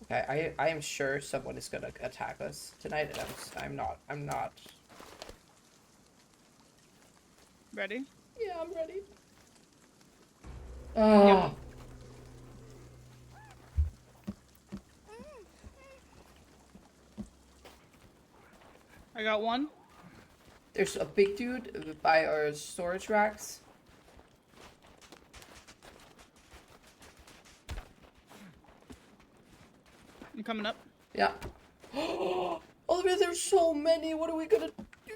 I am sure someone is gonna attack us tonight, and I'm not. Ready? Yeah, I'm ready. Oh. I got one. There's a big dude by our storage racks. I'm coming up. Yeah. Oh, there's so many. What are we gonna do?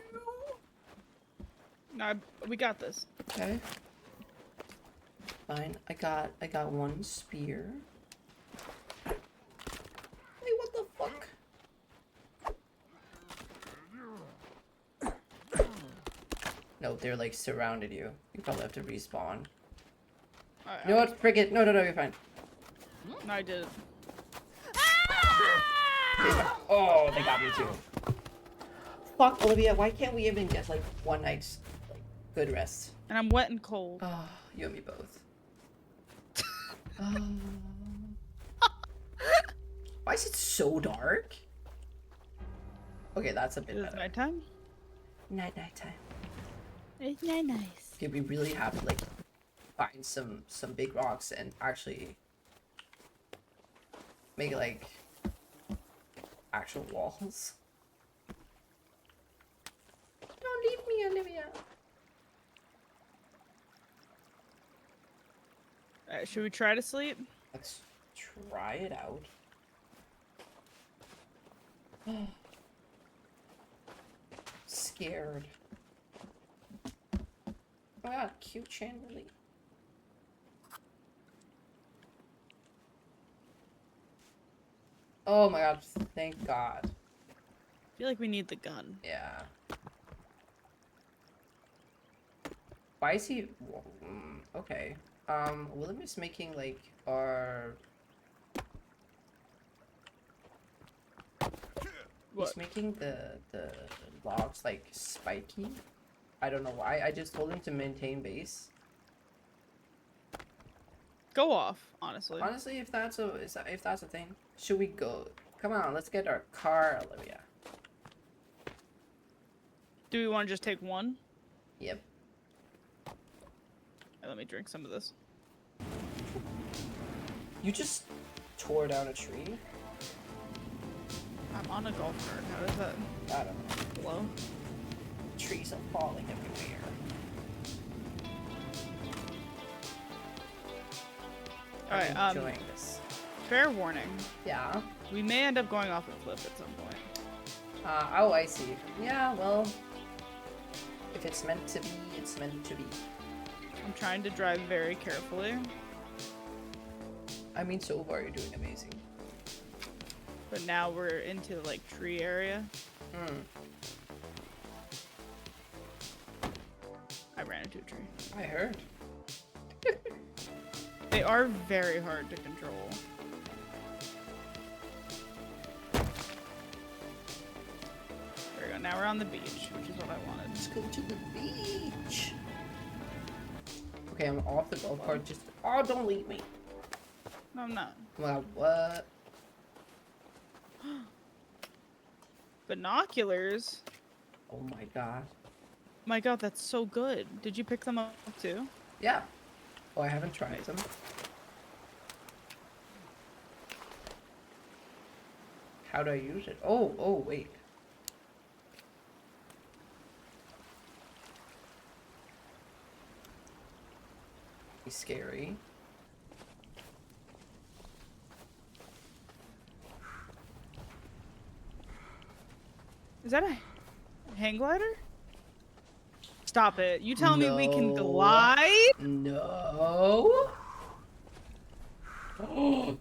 No, we got this. Okay. Fine. I got one spear. Hey, what the fuck? No, they're like surrounded you. You probably have to respawn. You know what? Frick it. No, you're fine. No, I did. Oh, they got me too. Fuck, Olivia. Why can't we even get like one night's like good rest? And I'm wet and cold. Oh, you and me both. Why is it so dark? Okay, that's a bit Is it better. nighttime? Nighttime. It's not nice. Okay, we really have to like find some big rocks and actually make like actual walls. Don't leave me, Olivia. Alright, should we try to sleep? Let's try it out. Scared. Oh my god, cute chandelier. Oh my god, thank god. I feel like we need the gun. Yeah. Why is he... okay. William is making, like, our... What? He's making the logs, like, spiky. I don't know why. I just told him to maintain base. Go off, honestly. Honestly, if that's a thing, should we go? Come on, let's get our car, Olivia. Do we want to just take one? Yep. Hey, let me drink some of this. You just tore down a tree? I'm on a golf cart. How does that I don't know. blow? Trees are falling everywhere. Alright, I'm enjoying this. fair warning. Yeah. We may end up going off a cliff at some point. Oh, I see. Yeah, well, if it's meant to be, it's meant to be. I'm trying to drive very carefully. I mean, so far you're doing amazing. But now we're into the, like, tree area. I ran into a tree. I heard. They are very hard to control. There we go. Now we're on the beach, which is what I wanted. Let's go to the beach. Okay, I'm off the golf cart. Just don't leave me. No, I'm not. Well, what? Binoculars? Oh my god. My god, that's so good. Did you pick them up too? Yeah. Oh, I haven't tried them. How do I use it? Oh, wait. It's scary. Is that a hang glider? Stop it. You tell me we can No. glide? No.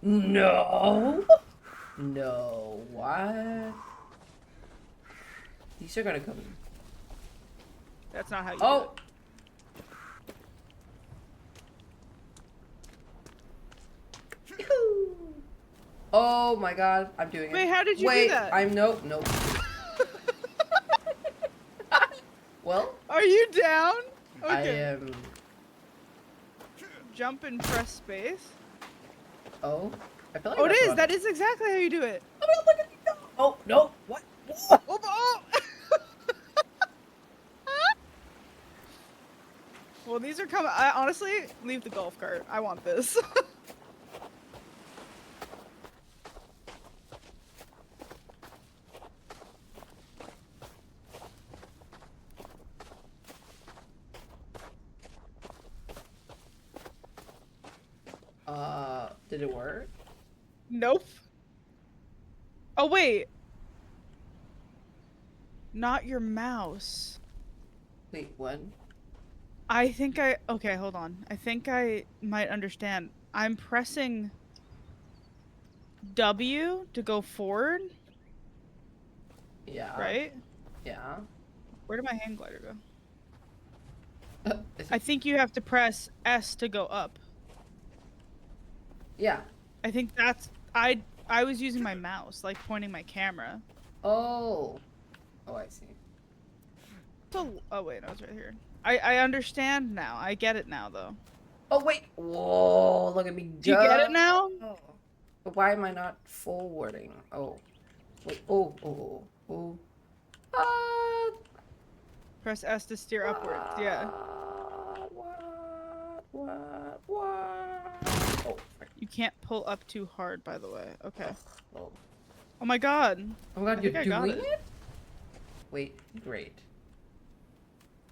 No. No. What? These are gonna come. That's not how you Oh. do it. Oh my god, I'm doing it. Wait, how did you do Wait, that? nope. Well, Are you down? I Okay. am. Jump and press space. Oh. I feel like Oh, it that's is. what- That is exactly how you do it. Oh, no, look at me go. Oh, no. What? Oh, oh. Well, these are coming. I honestly leave the golf cart. I want this. Did it work? Nope. Oh, wait. Not your mouse. Wait, what? I think I... Okay, hold on. I think I might understand. I'm pressing W to go forward, Yeah. right? Yeah. Where did my hang glider go? Is I it- think you have to press S to go up. Yeah. I think that's... I was using my mouse, like pointing my camera. Oh. Oh, I see. So... Oh, wait, no, it's right here. I understand now. I get it now, though. Oh, wait. Whoa, look at me go. Do you get it now? Oh. But why am I not forwarding? Oh. Wait. Oh, oh, oh, oh. Press S to steer upwards. Yeah. What? Oh, frick. You can't pull up too hard, by the way. Okay. Oh. Oh my god. Oh my god, I you're think I got doing it. it? Wait, great.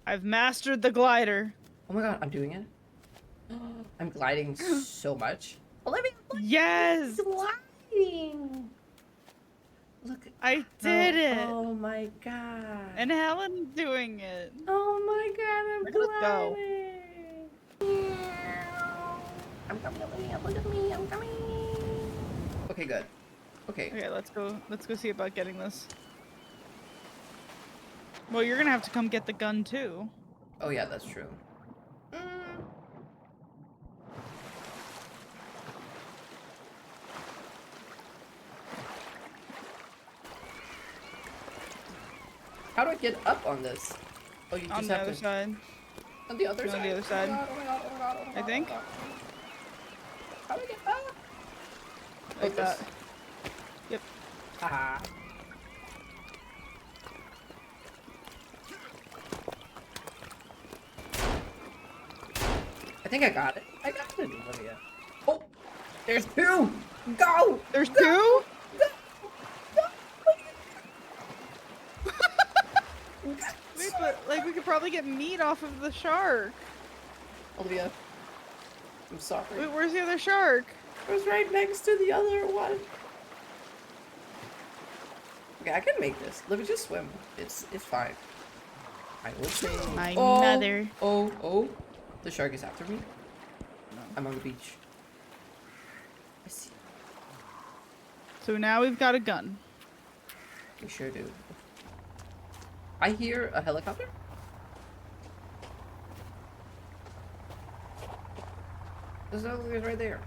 I've mastered the glider. Oh my god, I'm doing it. I'm gliding so much. Olivia, look, Yes! gliding. Look, I did it! Oh my god. And Helen's doing it. Oh my god, Look at us go. gliding. I'm coming, Olivia. Look at me. I'm coming. Okay, good. Okay. Okay, let's go see about getting this. Well, you're gonna have to come get the gun too. Oh yeah, that's true. How do I get up on this? Oh, you On just the have other to. side. On the other Go side. on the other side. Oh my god, oh my god, oh my god, oh my I god, think. oh my god. How do I get up? Like that. this. Yep. Haha. I think I got it. I got it, Olivia. Oh, there's two. Go. There's two? Wait, but like we could probably get meat off of the shark. Olivia, I'm sorry. Wait, where's the other shark? It was right next to the other one. Okay, I can make this. Let me just swim. It's fine. I will say. My Oh, mother. Oh, the shark is after me. I'm on the beach. I see. So now we've got a gun. We sure do. I hear a helicopter. There's no it's right there.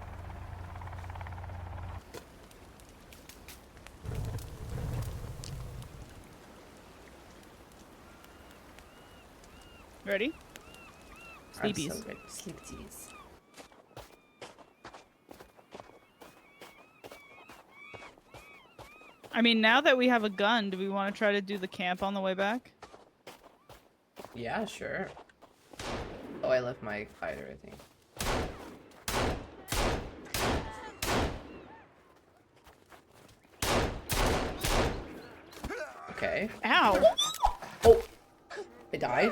Ready? I'm Sleepies. so ready. Sleepies. I mean, now that we have a gun, do we want to try to do the camp on the way back? Yeah, sure. Oh, I left my glider, I think. Okay. Ow! Oh! I died?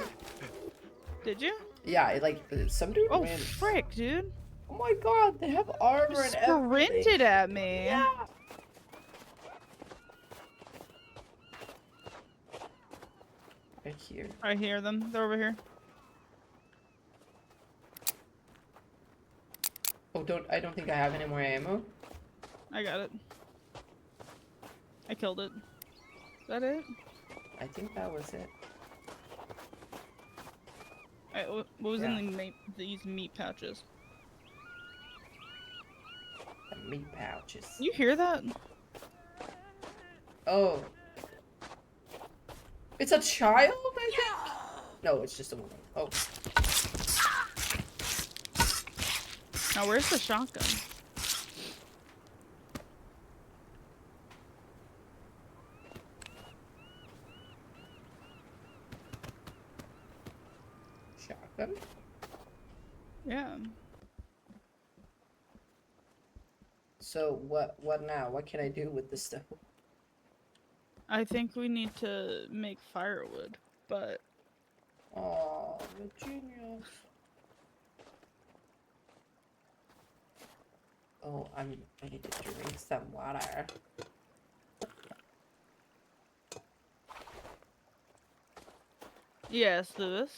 Did you? Yeah, it like, some dude Oh, ran. frick, dude. Oh my god, they have armor and everything. Sprinted at me. Yeah. Right here. I hear them. They're over here. Oh, I don't think I have any more ammo. I got it. I killed it. Is that it? I think that was it. What was Yeah. in these meat pouches? The meat pouches. You hear that? Oh. It's a child, I think? No, it's just a woman. Oh. Now, where's the shotgun? shotgun? Yeah. So what now? What can I do with this stuff? I think we need to make firewood, but Oh, Virginia. Oh, I need to drink some water. yes, Lewis.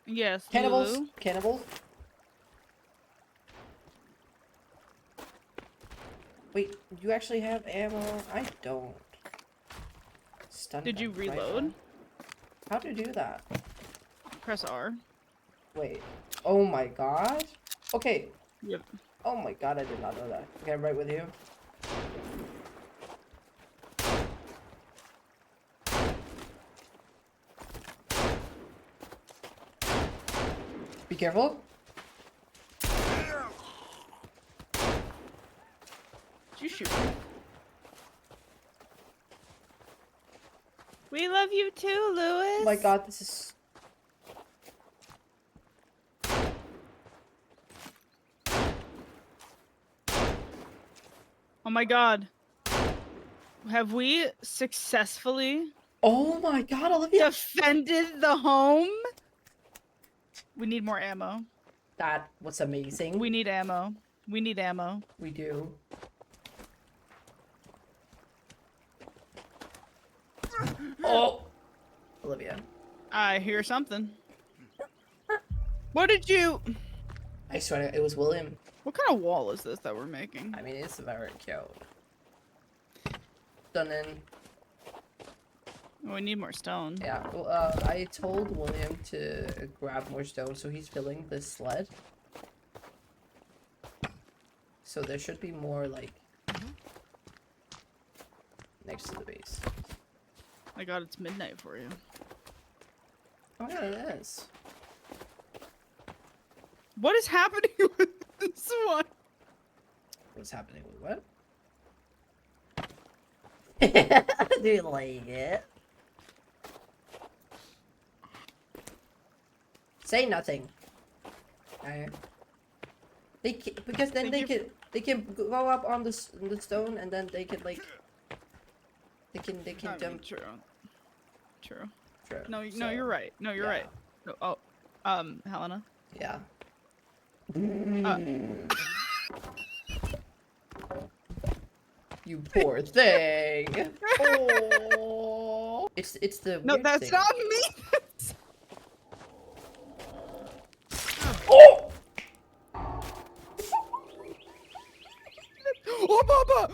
Yes, Cannibals! Lulu. Cannibals! Wait, you actually have ammo? I don't. Stun Did you gun, right reload? now. How to do that? Press R. Wait. Oh my god. Okay. Yep. Oh my god, I did not know that. Okay, I'm right with you. Be careful. Did you shoot me? We love you too, Lewis. Oh my god, this is... Oh my god. Have we successfully Oh my god, Olivia! defended the home? We need more ammo. That was amazing. We need ammo. We need ammo. We do. Oh! Olivia. I hear something. What did you... I swear it was William. What kind of wall is this that we're making? I mean, it's very cute. Stunning. We need more stone. Yeah, well, I told William to grab more stone, so he's filling the sled. So there should be more, like, next to the base. My god, it's midnight for you. Oh yeah, it is. What is happening with this one? What's happening with what? Do you like it? Say nothing. Alright. Because then they can go up on the stone and then they can like they can I mean, jump. true. True. True. No, no, So, you're right. No, you're yeah. right. No, oh, Helena. Yeah. You poor thing. Oh. It's the No, weird that's thing. not me. Oh! Oh, Baba.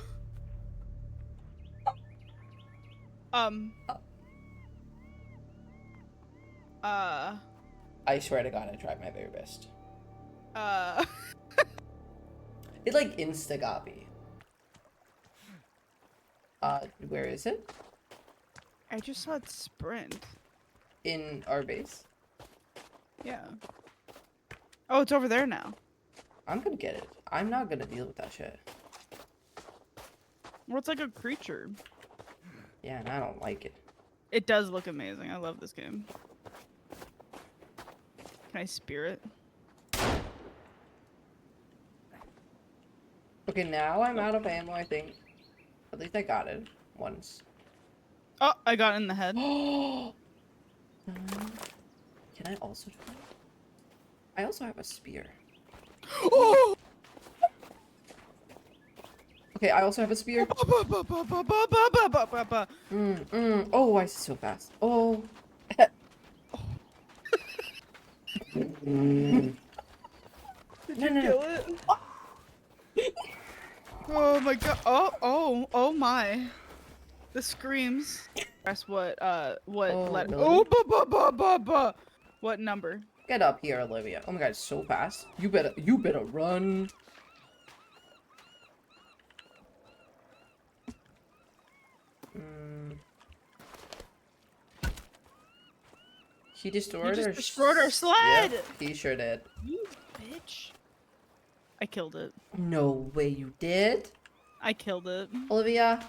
I swear to God, I tried my very best. uh. It like insta-got me. Where is it? I just saw it sprint. In our base? Yeah. Oh, it's over there now. I'm gonna get it. I'm not gonna deal with that shit. Well, it's like a creature. Yeah, and I don't like it. It does look amazing. I love this game. Can I spear it? Okay, now I'm out of ammo, I think. At least I got it once. Oh, I got it in the head. Can I also try it? I also have a spear. Oh! Okay, I also have a spear. Oh, why is it so fast? Oh. No. Kill it? Oh my god. Oh my. The screams. Press what, Oh, let- really? Oh, what number? Get up here, Olivia. Oh my god, it's so fast. You better run. He destroyed You our just destroyed our sled! Yep, he sure did. You bitch. I killed it. No way you did, I killed it. Olivia.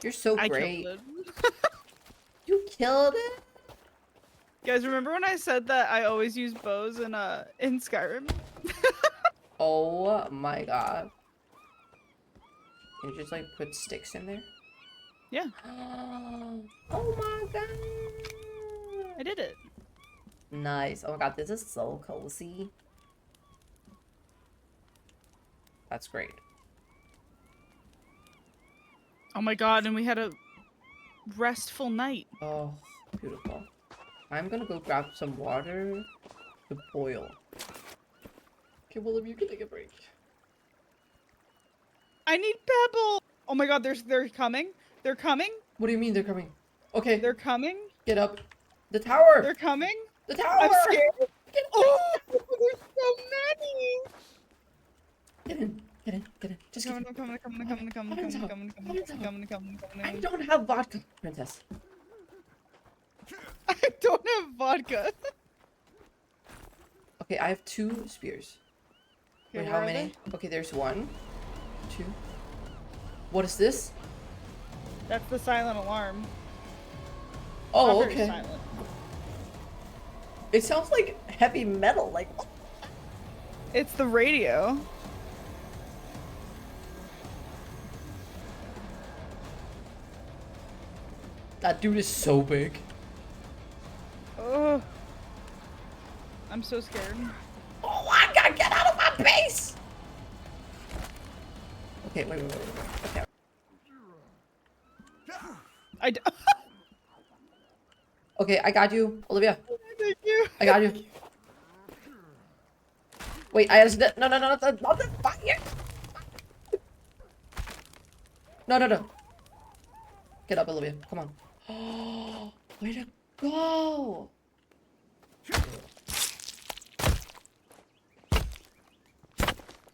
You're so I great. killed it. You killed it? Guys, remember when I said that I always use bows in Skyrim? Oh my god. Can you just like put sticks in there? Yeah, Oh my god. I did it. Nice. Oh my god, this is so cozy. That's great. Oh my god, and we had a restful night. Oh, beautiful. I'm gonna go grab some water to boil. Okay, well, if you can take a break. I need Pebble! Oh my god, they're coming. They're coming. What do you mean they're coming? Okay, They're coming. get up. The tower! They're coming. The tower! I'm scared. Get, Oh, there's so many. get in, get in, get in. Just get in. Coming. I don't have vodka, princess. I don't have vodka. Okay, I have 2 spears. Okay, Wait, where how are many? they? Okay, there's 1, 2. What is this? That's the silent alarm. Oh, Not very okay. silent. It sounds like heavy metal. Like, what? It's the radio. That dude is so big. Oh, I'm so scared. Oh my god, get out of my base! Okay, wait. Okay. Okay, I got you, Olivia. Thank you. I got you. Wait, I just no, not the fire. No. Get up, Olivia. Come on. Oh, way to go!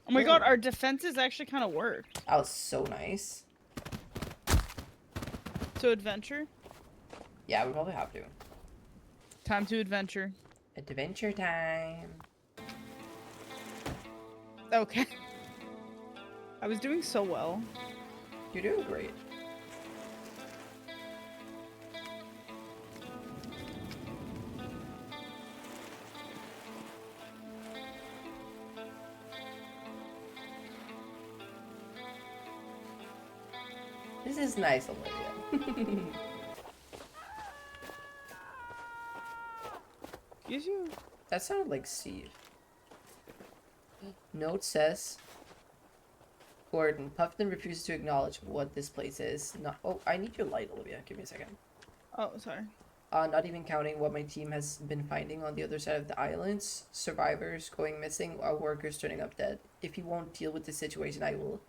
Oh my god, our defenses actually kind of worked. That was so nice. To adventure? Yeah, we probably have to. Time to adventure. Adventure time. Okay. I was doing so well. You're doing great. This is nice, Olivia. Excuse you? That sounded like Steve. Note says, Gordon, Puffton refuses to acknowledge what this place is. Not. Oh, I need your light, Olivia. Give me a second. Oh, sorry. Not even counting what my team has been finding on the other side of the islands. Survivors going missing, our workers turning up dead. If you won't deal with the situation, I will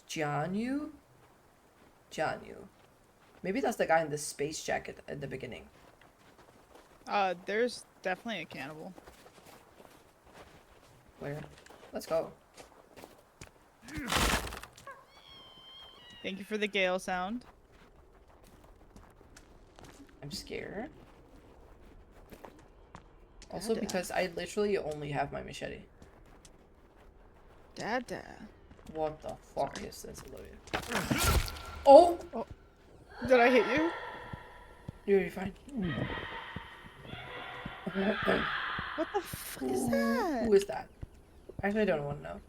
John you? Maybe that's the guy in the space jacket at the beginning. There's definitely a cannibal. Where? Let's go. Thank you for the gale sound. I'm scared. Also Dada. because I literally only have my machete. Dada. What the fuck is this, Olivia? Oh! Did I hit you? You're fine. What the fuck is that? Who is that? Actually, I don't want to know.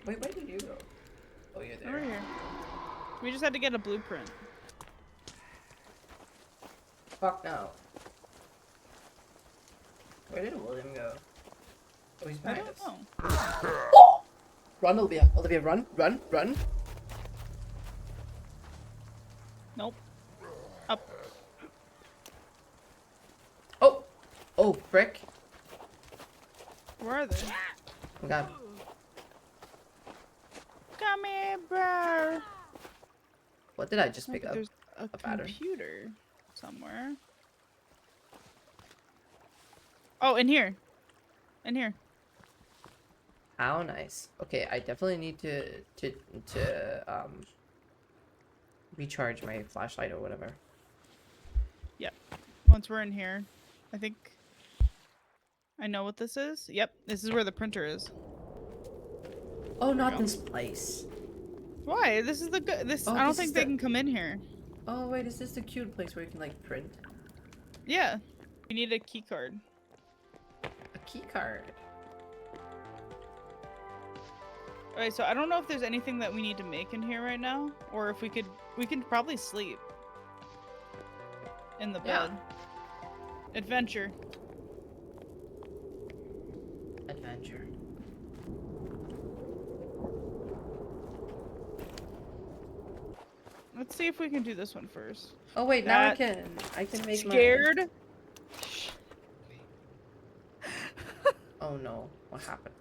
Wait, where did you go? Oh, you're there. Over here. We just had to get a blueprint. Fuck no. Where did William go? Oh, he's I behind don't us. know. Oh! Run, Olivia. Olivia, run. Nope. Up. Oh! Oh, frick. Where are they? Oh god. Come here, bro. What did I just pick up? There's a battery. computer somewhere. Oh, in here. In here. How nice. Okay, I definitely need to recharge my flashlight or whatever. Yep. Once we're in here, I think I know what this is. Yep, this is where the printer is. Oh, not this place. Why? This is the good. This Oh, I don't this think is they the- can come in here. Oh wait, is this the cute place where you can like print? Yeah. We need a key card. A key card. Alright, so I don't know if there's anything that we need to make in here right now, or if we can probably sleep in the Yeah. bed. Adventure. Adventure. Let's see if we can do this one first. Oh wait, now I That- can make Scared? Oh no, what happened?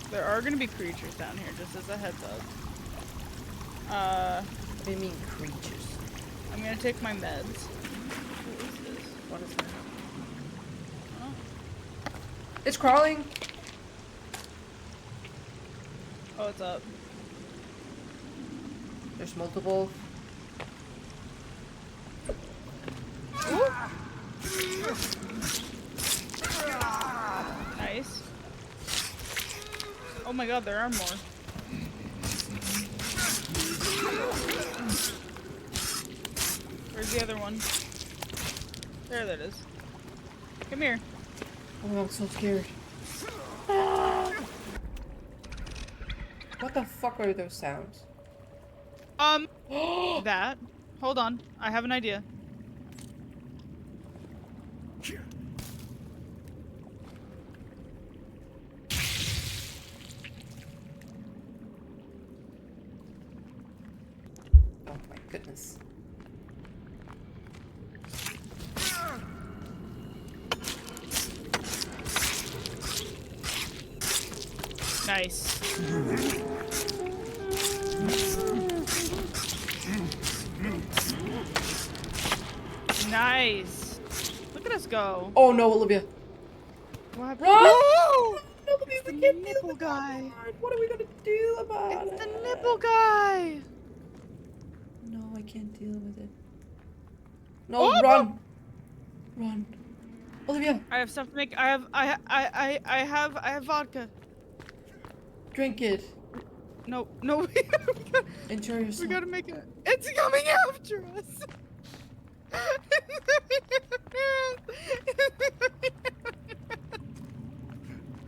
There are gonna be creatures down here, just as a heads up. What do you mean creatures? I'm gonna take my meds. What is this? What is that? Oh. It's crawling! Oh, it's up. There's multiple. Ooh. Nice. Oh my god, there are more. Where's the other one? There that is. Come here. Oh, I'm so scared. What the fuck are those sounds? That. Hold on. I have an idea. Oh my goodness. Nice. Nice. Look at us go. Oh no, Olivia. What happened? Run! Whoa! Nobody It's the can deal nipple with guy. that. What are we gonna do about It's it? the nipple guy. No, I can't deal with it. No, Oh! run! Run. Olivia, I have stuff to make. I have vodka. drink it. No, no. Enjoy We yourself. gotta make it. It's coming after us.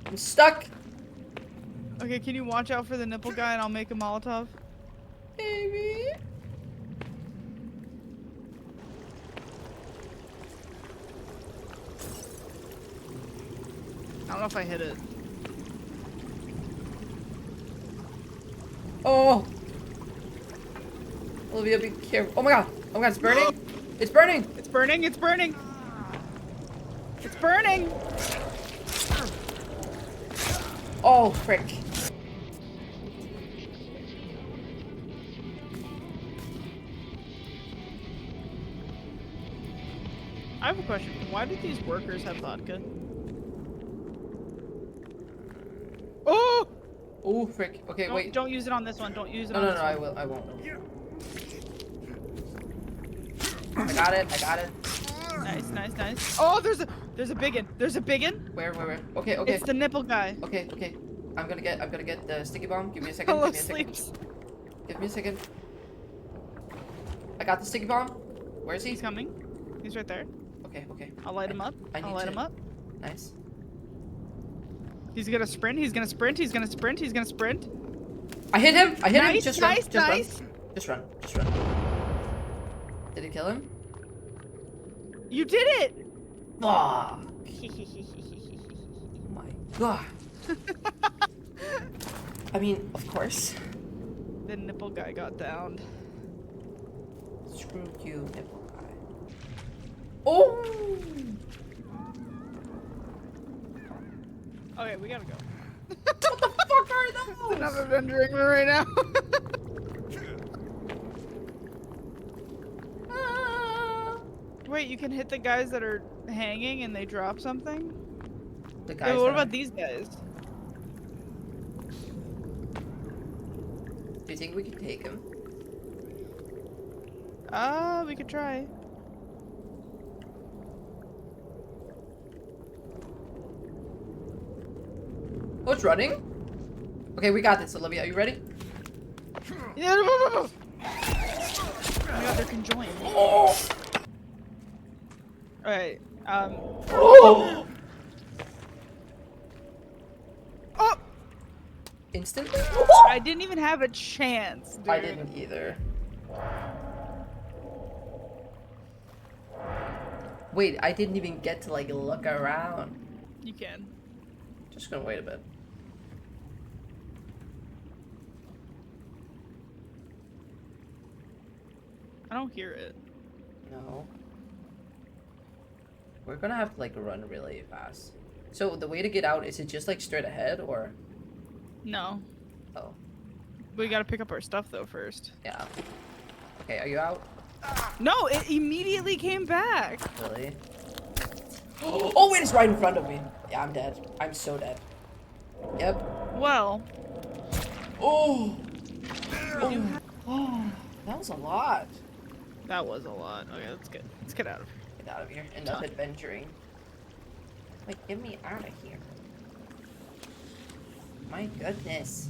I'm stuck. Okay, can you watch out for the nipple guy and I'll make a Molotov? Baby. I don't know if I hit it. Oh. Olivia, be careful. Oh my god. Oh my god, it's burning. It's burning. It's burning, it's burning. It's burning. Oh, frick. I have a question. Why do these workers have vodka? Oh! Oh, frick. Okay, Don't, wait. don't use it on this one. Don't use it No, on no, this no, I one. will. I won't. I got it. I got it. Nice, nice, nice. Oh, there's a biggin. There's a biggin. Where? Okay, okay. It's the nipple guy. Okay, okay. I'm gonna get the sticky bomb. Give me a second. Hello, Give me a second. sleeps. Give me a second. I got the sticky bomb. Where is he? He's coming. He's right there. Okay, okay. I'll light him up. I'll light him up. Nice. He's gonna sprint. He's gonna sprint. He's gonna sprint. He's gonna sprint. I hit him. I hit him. Nice, Just nice, run. Just nice. run. Just run. Just run. Did it kill him? You did it. Fuck. Oh my god. I mean, of course. The nipple guy got downed. Screw you, nipple guy. Oh! Okay, we gotta go. What the fuck are those? I'm adventuring right now. Ah. Wait, you can hit the guys that are hanging and they drop something? The Hey, guys. what that about are- these guys? Do you think we could take him? We could try. starts running. Okay, we got this, Olivia. Are you ready? Yeah, oh my god, they're conjoined. Oh! Alright, Oh! oh! Instantly? I didn't even have a chance, dude. I didn't either. Wait, I didn't even get to like look around. You can. Just gonna wait a bit. I don't hear it. No. We're gonna have to like run really fast. So the way to get out, is it just like straight ahead or? No. Oh, We gotta pick up our stuff though first. yeah. Okay, are you out? No, it immediately came back. Really? Oh wait, it's right in front of me. Yeah, I'm dead. I'm so dead. Yep. Well, Oh. Oh. That was a lot. that was a lot. Okay, let's get out of here. Get out of here. Enough adventuring. Like, get me out of here. My goodness.